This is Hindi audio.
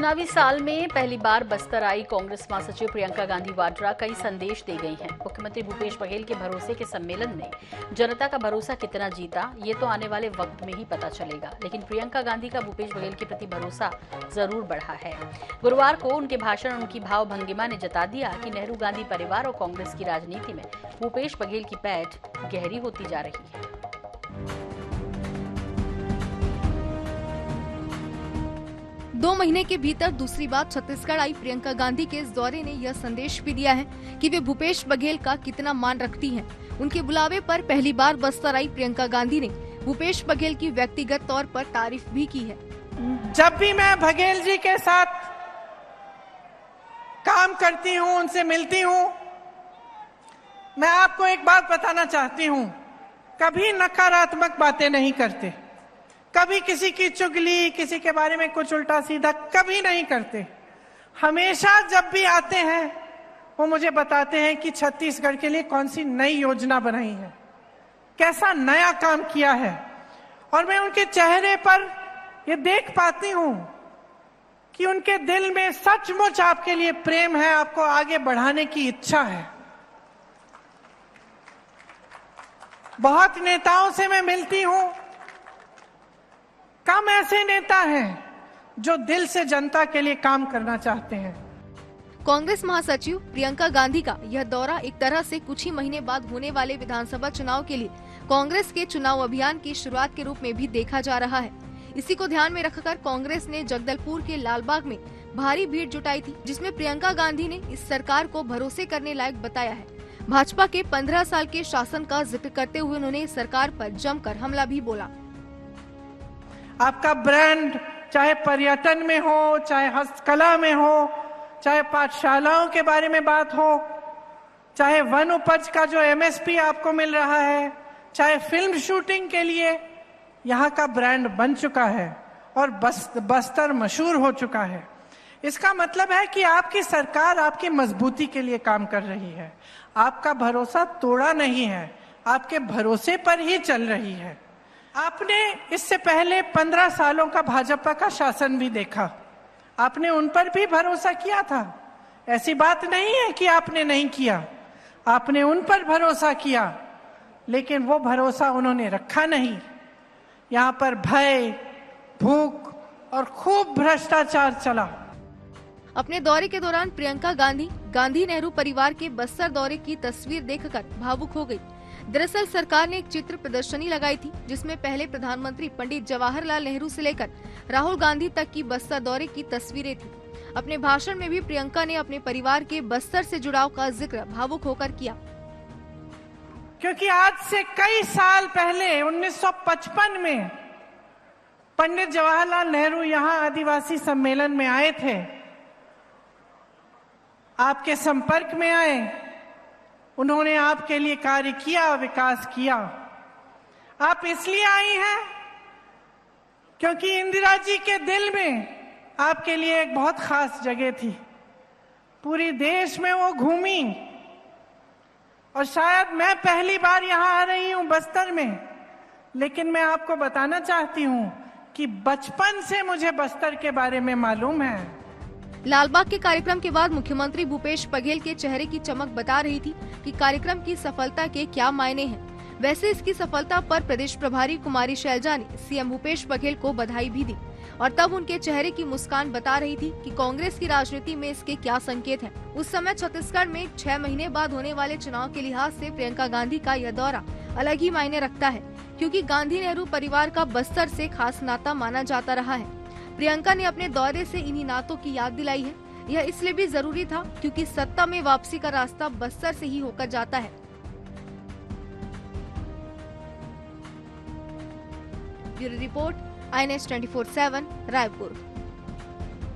चुनावी साल में पहली बार बस्तर आई कांग्रेस महासचिव प्रियंका गांधी वाड्रा कई संदेश दे गई हैं। मुख्यमंत्री भूपेश बघेल के भरोसे के सम्मेलन ने जनता का भरोसा कितना जीता, ये तो आने वाले वक्त में ही पता चलेगा, लेकिन प्रियंका गांधी का भूपेश बघेल के प्रति भरोसा जरूर बढ़ा है। गुरुवार को उनके भाषण और उनकी भाव भंगिमा ने जता दिया कि नेहरू गांधी परिवार और कांग्रेस की राजनीति में भूपेश बघेल की पैठ गहरी होती जा रही है। दो महीने के भीतर दूसरी बार छत्तीसगढ़ आई प्रियंका गांधी के इस दौरे ने यह संदेश भी दिया है कि वे भूपेश बघेल का कितना मान रखती हैं। उनके बुलावे पर पहली बार बस्तर आई प्रियंका गांधी ने भूपेश बघेल की व्यक्तिगत तौर पर तारीफ भी की है। जब भी मैं बघेल जी के साथ काम करती हूँ, उनसे मिलती हूँ, मैं आपको एक बात बताना चाहती हूँ, कभी नकारात्मक बातें नहीं करते, कभी किसी की चुगली, किसी के बारे में कुछ उल्टा सीधा कभी नहीं करते। हमेशा जब भी आते हैं वो मुझे बताते हैं कि छत्तीसगढ़ के लिए कौन सी नई योजना बनाई है, कैसा नया काम किया है, और मैं उनके चेहरे पर ये देख पाती हूं कि उनके दिल में सचमुच आपके लिए प्रेम है, आपको आगे बढ़ाने की इच्छा है। बहुत नेताओं से मैं मिलती हूं, कम ऐसे नेता हैं जो दिल से जनता के लिए काम करना चाहते हैं। कांग्रेस महासचिव प्रियंका गांधी का यह दौरा एक तरह से कुछ ही महीने बाद होने वाले विधानसभा चुनाव के लिए कांग्रेस के चुनाव अभियान की शुरुआत के रूप में भी देखा जा रहा है। इसी को ध्यान में रखकर कांग्रेस ने जगदलपुर के लालबाग में भारी भीड़ जुटाई थी, जिसमें प्रियंका गांधी ने इस सरकार को भरोसे करने लायक बताया है। भाजपा के 15 साल के शासन का जिक्र करते हुए उन्होंने सरकार पर जमकर हमला भी बोला। आपका ब्रांड चाहे पर्यटन में हो, चाहे हस्तकला में हो, चाहे पाठशालाओं के बारे में बात हो, चाहे वन उपज का जो एमएसपी आपको मिल रहा है, चाहे फिल्म शूटिंग के लिए यहाँ का ब्रांड बन चुका है और बस्तर मशहूर हो चुका है। इसका मतलब है कि आपकी सरकार आपकी मजबूती के लिए काम कर रही है, आपका भरोसा तोड़ा नहीं है, आपके भरोसे पर ही चल रही है। आपने इससे पहले 15 सालों का भाजपा का शासन भी देखा, आपने उन पर भी भरोसा किया था। ऐसी बात नहीं है कि आपने नहीं किया, आपने उन पर भरोसा किया, लेकिन वो भरोसा उन्होंने रखा नहीं। यहाँ पर भय, भूख और खूब भ्रष्टाचार चला। अपने दौरे के दौरान प्रियंका गांधी नेहरू परिवार के बस्तर दौरे की तस्वीर देखकर भावुक हो गई। दरअसल सरकार ने एक चित्र प्रदर्शनी लगाई थी, जिसमें पहले प्रधानमंत्री पंडित जवाहरलाल नेहरू से लेकर राहुल गांधी तक की बस्तर दौरे की तस्वीरें थी। अपने भाषण में भी प्रियंका ने अपने परिवार के बस्तर से जुड़ाव का जिक्र भावुक होकर किया। क्योंकि आज से कई साल पहले 1955 में पंडित जवाहरलाल नेहरू यहाँ आदिवासी सम्मेलन में आए थे, आपके संपर्क में आए, उन्होंने आपके लिए कार्य किया, विकास किया। आप इसलिए आई हैं क्योंकि इंदिरा जी के दिल में आपके लिए एक बहुत खास जगह थी। पूरी देश में वो घूमी और शायद मैं पहली बार यहाँ आ रही हूँ बस्तर में, लेकिन मैं आपको बताना चाहती हूँ कि बचपन से मुझे बस्तर के बारे में मालूम है। लालबाग के कार्यक्रम के बाद मुख्यमंत्री भूपेश बघेल के चेहरे की चमक बता रही थी कि कार्यक्रम की सफलता के क्या मायने हैं। वैसे इसकी सफलता पर प्रदेश प्रभारी कुमारी शैलजा ने सीएम भूपेश बघेल को बधाई भी दी और तब उनके चेहरे की मुस्कान बता रही थी कि कांग्रेस की राजनीति में इसके क्या संकेत हैं। उस समय छत्तीसगढ़ में 6 महीने बाद होने वाले चुनाव के लिहाज से प्रियंका गांधी का यह दौरा अलग ही मायने रखता है, क्योंकि गांधी नेहरू परिवार का बस्तर से खास नाता माना जाता रहा है। प्रियंका ने अपने दौरे से इन्हीं नातों की याद दिलाई है। यह इसलिए भी जरूरी था क्योंकि सत्ता में वापसी का रास्ता बस्तर से ही होकर जाता है। Bureau report, INS 24/7 Raipur.